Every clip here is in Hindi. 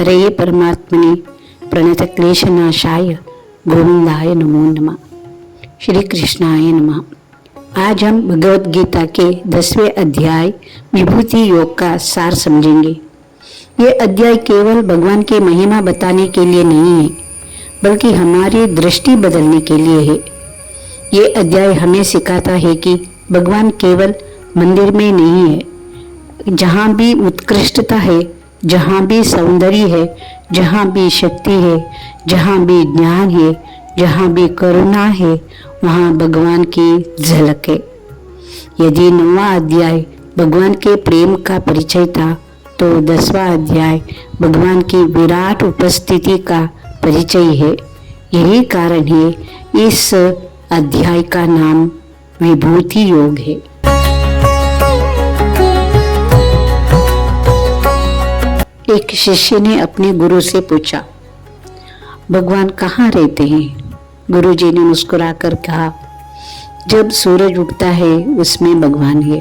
हरे परमात्मने प्रणतक्लेशनाशाय गोविंदाय नमो नमः। श्री कृष्णाय नमः। आज हम भगवत गीता के 10वें अध्याय विभूति योग का सार समझेंगे। ये अध्याय केवल भगवान की महिमा बताने के लिए नहीं है, बल्कि हमारी दृष्टि बदलने के लिए है। ये अध्याय हमें सिखाता है कि भगवान केवल मंदिर में नहीं है। जहाँ भी उत्कृष्टता है, जहाँ भी सौंदर्य है, जहाँ भी शक्ति है, जहाँ भी ज्ञान है, जहाँ भी करुणा है, वहाँ भगवान की झलक है। यदि 9वां अध्याय भगवान के प्रेम का परिचय था, तो 10वां अध्याय भगवान की विराट उपस्थिति का परिचय है। यही कारण है इस अध्याय का नाम विभूति योग है। एक शिष्य ने अपने गुरु से पूछा, भगवान कहाँ रहते हैं? गुरुजी ने मुस्कुराकर कहा, जब सूरज उगता है उसमें भगवान है,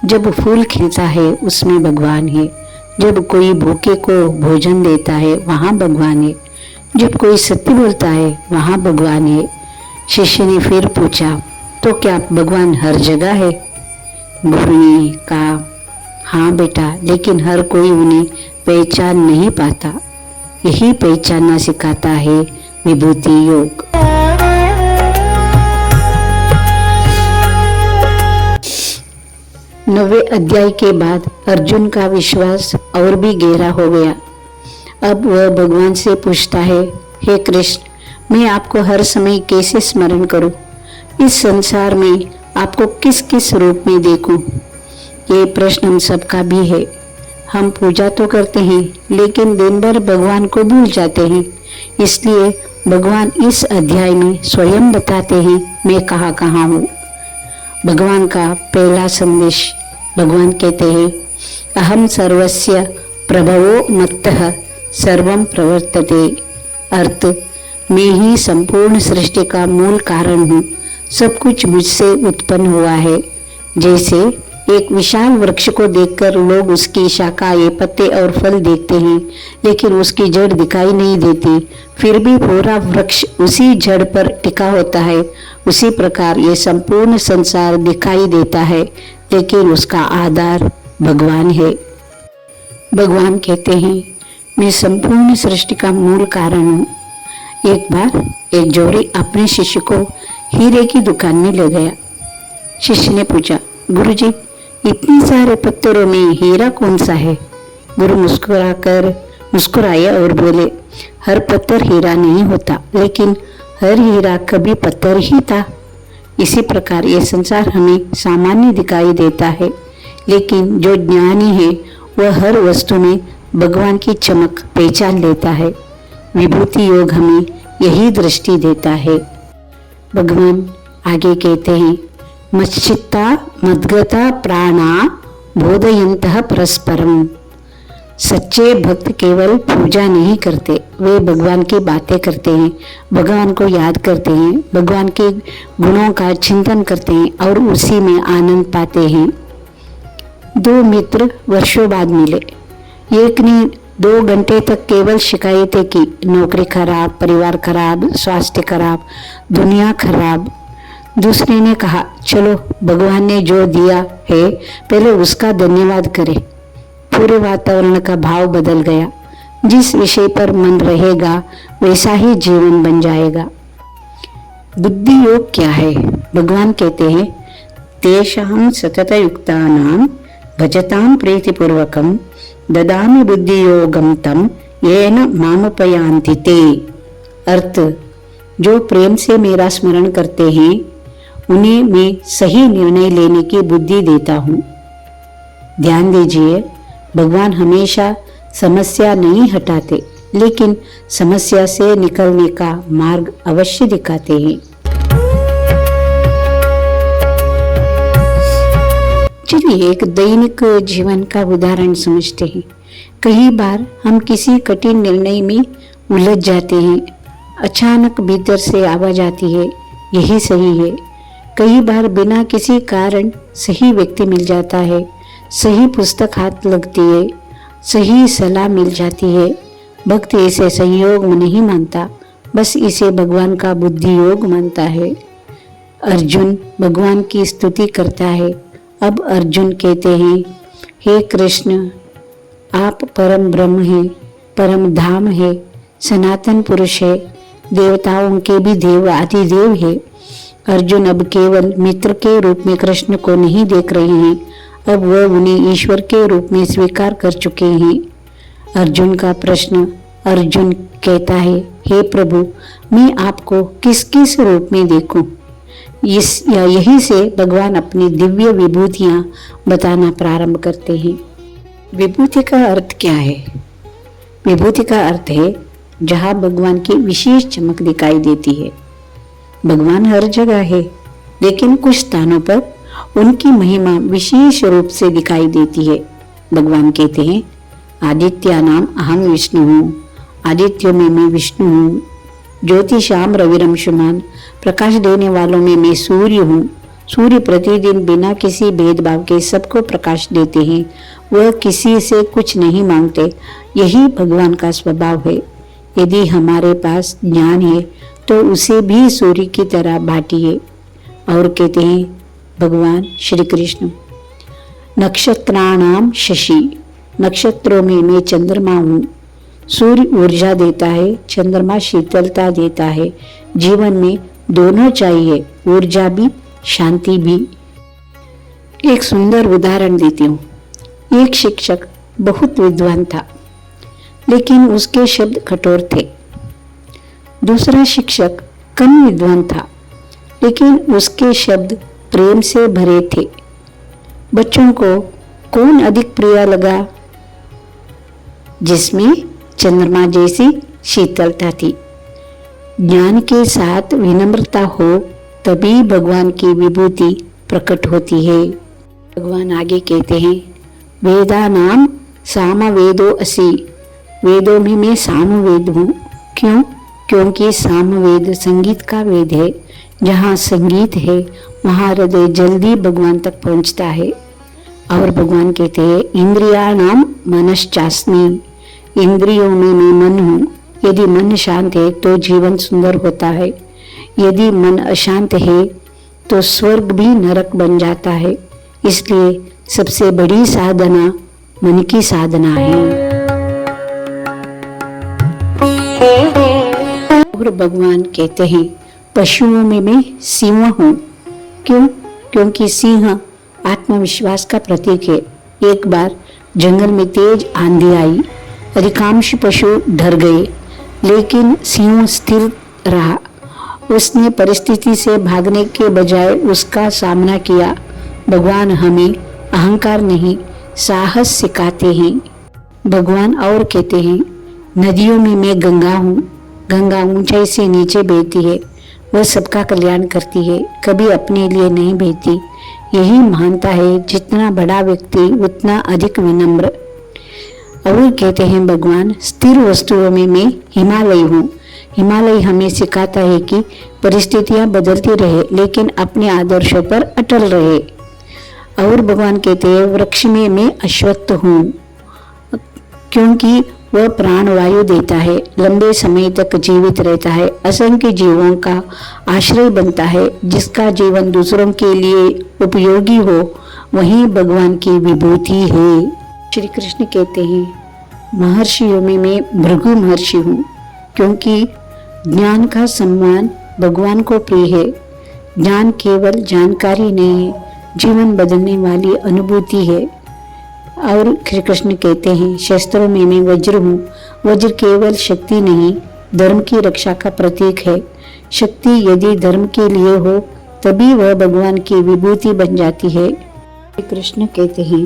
जब फूल खिलता है उसमें भगवान है, जब कोई भूखे को भोजन देता है वहाँ भगवान है, जब कोई सत्य बोलता है वहाँ भगवान है। शिष्य ने फिर पूछा, तो क्या भगवान हर जगह है? गुरु ने कहा, हाँ बेटा, लेकिन हर कोई उन्हें पहचान नहीं पाता। यही पहचानना सिखाता है विभूति योग। नवे अध्याय के बाद अर्जुन का विश्वास और भी गहरा हो गया। अब वह भगवान से पूछता है, हे कृष्ण, मैं आपको हर समय कैसे स्मरण करूं? इस संसार में आपको किस किस रूप में देखूं? ये प्रश्न हम सबका भी है। हम पूजा तो करते हैं, लेकिन दिन भर भगवान को भूल जाते हैं। इसलिए भगवान इस अध्याय में स्वयं बताते हैं, मैं कहाँ हूँ। भगवान का पहला संदेश, भगवान कहते हैं, अहम सर्वस्य प्रभवो मत्तः सर्वं प्रवर्तते। अर्थ, मैं ही संपूर्ण सृष्टि का मूल कारण हूँ, सब कुछ मुझसे उत्पन्न हुआ है। जैसे एक विशाल वृक्ष को देखकर लोग उसकी शाखाएं, पत्ते और फल देखते हैं, लेकिन उसकी जड़ दिखाई नहीं देती, फिर भी पूरा वृक्ष उसी जड़ पर टिका होता है। उसी प्रकार ये संपूर्ण संसार दिखाई देता है, लेकिन उसका आधार भगवान है। भगवान कहते हैं, मैं संपूर्ण सृष्टि का मूल कारण हूँ। एक बार एक जोड़ी अपने शिष्य को हीरे की दुकान में ले गया। शिष्य ने पूछा, गुरुजी, इतने सारे पत्थरों में हीरा कौन सा है? गुरु मुस्कुराए और बोले, हर पत्थर हीरा नहीं होता, लेकिन हर हीरा कभी पत्थर ही था। इसी प्रकार ये संसार हमें सामान्य दिखाई देता है, लेकिन जो ज्ञानी है वह हर वस्तु में भगवान की चमक पहचान लेता है। विभूति योग हमें यही दृष्टि देता है। भगवान आगे कहते हैं, मच्चित्ता मद्गता प्राणा बोधयन्तः परस्परम। सच्चे भक्त केवल पूजा नहीं करते, वे भगवान की बातें करते हैं, भगवान को याद करते हैं, भगवान के गुणों का चिंतन करते हैं और उसी में आनंद पाते हैं। दो मित्र वर्षों बाद मिले। एक ने 2 घंटे तक केवल शिकायतें की, नौकरी खराब, परिवार खराब, स्वास्थ्य खराब, दुनिया खराब। दूसरे ने कहा, चलो भगवान ने जो दिया है पहले उसका धन्यवाद करें। पूरे वातावरण का भाव बदल गया। जिस विषय पर मन रहेगा वैसा ही जीवन बन जाएगा। बुद्धि योग क्या है? भगवान कहते हैं, तेषां सततयुक्तानां भजतां प्रीतिपूर्वकं ददामि बुद्धि योगं तं येन मामुपयान्ति ते। अर्थ, जो प्रेम से मेरा स्मरण करते हैं उन्हें मैं सही निर्णय लेने की बुद्धि देता हूँ। ध्यान दीजिए, भगवान हमेशा समस्या नहीं हटाते, लेकिन समस्या से निकलने का मार्ग अवश्य दिखाते हैं। चलिए एक दैनिक जीवन का उदाहरण समझते हैं। कई बार हम किसी कठिन निर्णय में उलझ जाते हैं। अचानक भीतर से आवाज आती है, यही सही है। कई बार बिना किसी कारण सही व्यक्ति मिल जाता है, सही पुस्तक हाथ लगती है, सही सलाह मिल जाती है, भक्त इसे संयोग में नहीं मानता, बस इसे भगवान का बुद्धि योग मानता है। अर्जुन भगवान की स्तुति करता है। अब अर्जुन कहते हैं, हे कृष्ण, आप परम ब्रह्म हैं, परम धाम है, सनातन पुरुष है, देवताओं के भी देव आदि देव है। अर्जुन अब केवल मित्र के रूप में कृष्ण को नहीं देख रहे हैं, अब वह उन्हें ईश्वर के रूप में स्वीकार कर चुके हैं। अर्जुन का प्रश्न, अर्जुन कहता है, हे प्रभु, मैं आपको किस किस रूप में देखूं? यहीं से भगवान अपनी दिव्य विभूतियां बताना प्रारंभ करते हैं। विभूति का अर्थ क्या है? विभूति का अर्थ है जहाँ भगवान की विशेष चमक दिखाई देती है। भगवान हर जगह है, लेकिन कुछ स्थानों पर उनकी महिमा विशेष रूप से दिखाई देती है। भगवान कहते हैं, आदित्य नाम अहम विष्णु हूँ, आदित्यों में मैं विष्णु हूँ, ज्योतिषाम रविरंशमान, प्रकाश देने वालों में मैं सूर्य हूँ। सूर्य प्रतिदिन बिना किसी भेदभाव के सबको प्रकाश देते हैं, वह किसी से कुछ नहीं मांगते। यही भगवान का स्वभाव है। यदि हमारे पास ज्ञान है तो उसे भी सूर्य की तरह बांटिए। और कहते हैं भगवान श्री कृष्ण, नक्षत्राणाम शशि, नक्षत्रों में मैं चंद्रमा हूँ। सूर्य ऊर्जा देता है, चंद्रमा शीतलता देता है। जीवन में दोनों चाहिए, ऊर्जा भी शांति भी। एक सुंदर उदाहरण देती हूँ। एक शिक्षक बहुत विद्वान था, लेकिन उसके शब्द कठोर थे। दूसरा शिक्षक कम विद्वान था, लेकिन उसके शब्द प्रेम से भरे थे। बच्चों को कौन अधिक प्रिय लगा? जिसमें चंद्रमा जैसी शीतलता थी। ज्ञान के साथ विनम्रता हो तभी भगवान की विभूति प्रकट होती है। भगवान आगे कहते हैं, वेदा नाम सामवेदो असि, वेदों में मैं सामवेद हूँ। क्यों? क्योंकि सामवेद संगीत का वेद है। जहाँ संगीत है वहाँ हृदय जल्दी भगवान तक पहुँचता है। और भगवान कहते हैं, इंद्रिया नाम मनश्चास्मि, इंद्रियों में मैं मन हूँ। यदि मन शांत है तो जीवन सुंदर होता है, यदि मन अशांत है तो स्वर्ग भी नरक बन जाता है। इसलिए सबसे बड़ी साधना मन की साधना है। और भगवान कहते हैं, पशुओं में मैं सिंह हूँ। क्यों? क्योंकि सिंह आत्मविश्वास का प्रतीक है। एक बार जंगल में तेज आंधी आई, अधिकांश पशु डर गए, लेकिन सिंह स्थिर रहा। उसने परिस्थिति से भागने के बजाय उसका सामना किया। भगवान हमें अहंकार नहीं, साहस सिखाते हैं। भगवान और कहते हैं, नदियों में मैं गंगा हूँ। गंगा ऊंचाई से नीचे बहती है, वह सबका कल्याण करती है, कभी अपने लिए नहीं बहती। यही महानता है, जितना बड़ा व्यक्ति उतना अधिक विनम्र। और कहते हैं भगवान, स्थिर वस्तुओं में मैं हिमालय हूँ। हिमालय हमें सिखाता है कि परिस्थितियां बदलती रहे, लेकिन अपने आदर्शों पर अटल रहे। और भगवान कहते हैं, वृक्ष में मैं अश्वत्थ हूँ, क्योंकि वह प्राणवायु देता है, लंबे समय तक जीवित रहता है, असंख्य जीवों का आश्रय बनता है। जिसका जीवन दूसरों के लिए उपयोगी हो, वही भगवान की विभूति है। श्री कृष्ण कहते हैं, महर्षियों में मैं भृगु महर्षि हूँ, क्योंकि ज्ञान का सम्मान भगवान को प्रिय है। ज्ञान केवल जानकारी नहीं है, जीवन बदलने वाली अनुभूति है। और श्री कृष्ण कहते हैं, शस्त्रों में मैं वज्र हूँ। वज्र केवल शक्ति नहीं, धर्म की रक्षा का प्रतीक है। शक्ति यदि धर्म के लिए हो तभी वह भगवान की विभूति बन जाती है। श्री कृष्ण कहते हैं,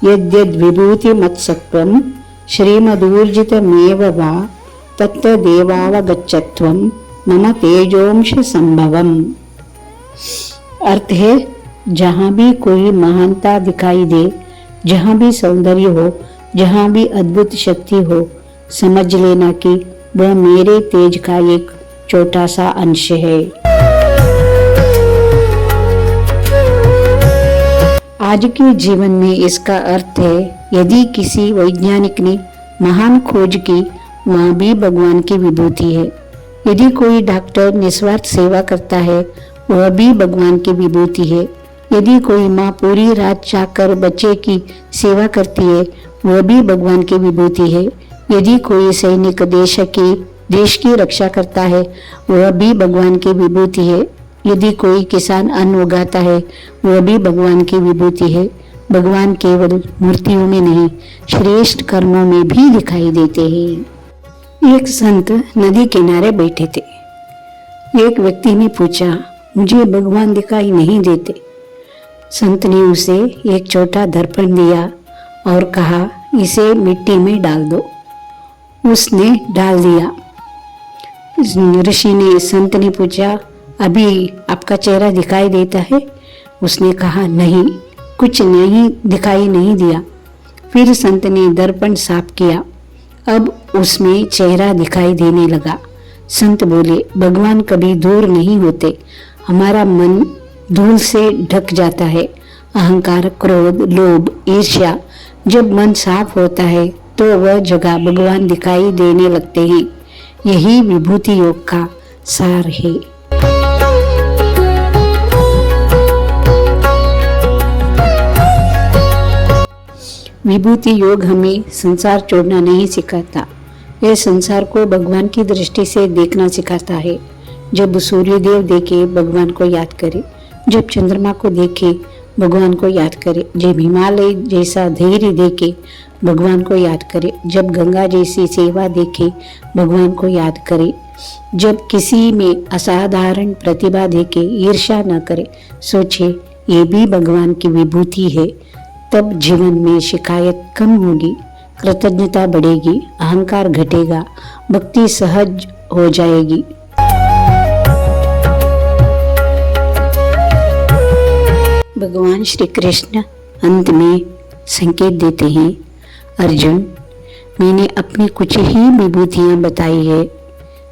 यद्यद् विभूति मत्सत्वम श्रीमदूर्जितमेव वा तत्तदेवावगच्छत्वम मम तेजोंश संभवम। अर्थ है, जहाँ भी कोई महानता दिखाई दे, जहाँ भी सौंदर्य हो, जहाँ भी अद्भुत शक्ति हो, समझ लेना कि वह मेरे तेज का एक छोटा सा अंश है। आज के जीवन में इसका अर्थ है, यदि किसी वैज्ञानिक ने महान खोज की, वहाँ भी भगवान की विभूति है। यदि कोई डॉक्टर निस्वार्थ सेवा करता है, वह भी भगवान की विभूति है। यदि कोई माँ पूरी रात जाकर बच्चे की सेवा करती है, वह भी भगवान की विभूति है। यदि कोई सैनिक देश की रक्षा करता है, वह भी भगवान की विभूति है। यदि कोई किसान अन्न उगाता है, वह भी भगवान की विभूति है। भगवान केवल मूर्तियों में नहीं, श्रेष्ठ कर्मों में भी दिखाई देते हैं। एक संत नदी किनारे बैठे थे। एक व्यक्ति ने पूछा, मुझे भगवान दिखाई नहीं देते। संत ने उसे एक छोटा दर्पण दिया और कहा, इसे मिट्टी में डाल दो। उसने डाल दिया। ऋषि ने संत ने पूछा, अभी आपका चेहरा दिखाई देता है? उसने कहा, नहीं, कुछ नहीं दिखाई नहीं दिया। फिर संत ने दर्पण साफ किया। अब उसमें चेहरा दिखाई देने लगा। संत बोले, भगवान कभी दूर नहीं होते। हमारा मन धूल से ढक जाता है। अहंकार, क्रोध, लोभ, ईर्ष्या, जब मन साफ होता है तो वह जगह भगवान दिखाई देने लगते हैं। यही विभूति योग का सार है। विभूति योग हमें संसार छोड़ना नहीं सिखाता, यह संसार को भगवान की दृष्टि से देखना सिखाता है। जब सूर्यदेव देखे, भगवान को याद करे। जब चंद्रमा को देखे, भगवान को याद करे। जब हिमालय जैसा धैर्य देखे, भगवान को याद करे। जब गंगा जैसी सेवा देखे, भगवान को याद करे। जब किसी में असाधारण प्रतिभा देखे, ईर्ष्या न करे, सोचे ये भी भगवान की विभूति है। तब जीवन में शिकायत कम होगी, कृतज्ञता बढ़ेगी, अहंकार घटेगा, भक्ति सहज हो जाएगी। भगवान श्री कृष्ण अंत में संकेत देते हैं, अर्जुन, मैंने अपनी कुछ ही विभूतियां बताई है।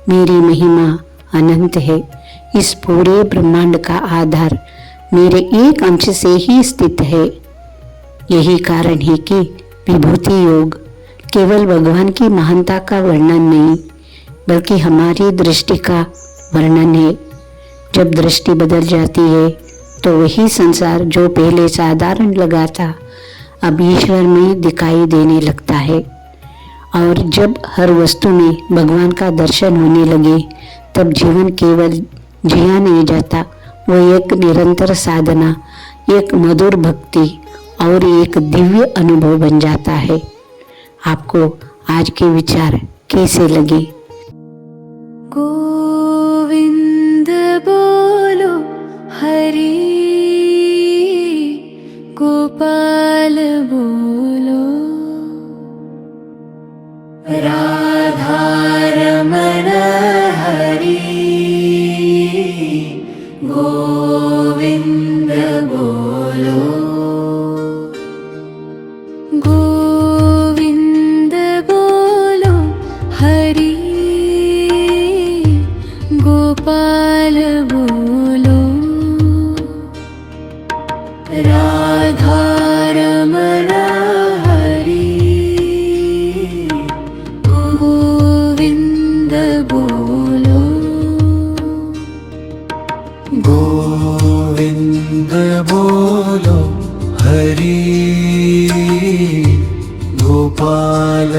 मेरी महिमा अनंत है। इस पूरे ब्रह्मांड का आधार मेरे एक अंश से ही स्थित है। यही कारण है कि विभूति योग केवल भगवान की महानता का वर्णन नहीं, बल्कि हमारी दृष्टि का वर्णन है। जब दृष्टि बदल जाती है तो वही संसार जो पहले साधारण लगा था, अब ईश्वर में दिखाई देने लगता है। और जब हर वस्तु में भगवान का दर्शन होने लगे, तब जीवन केवल जिया नहीं जाता, वो एक निरंतर साधना, एक मधुर भक्ति और एक दिव्य अनुभव बन जाता है। आपको आज के विचार कैसे लगे? गोविंद बोलो हरि, गोपाल बोलो, राधा रमण हरि, गोविंद बोलो, गोविंद बोलो हरि, गोपाल बोलो, राधा रमण हरि, गोविंद बोलो, गोविंद बोलो हरि, गोपाल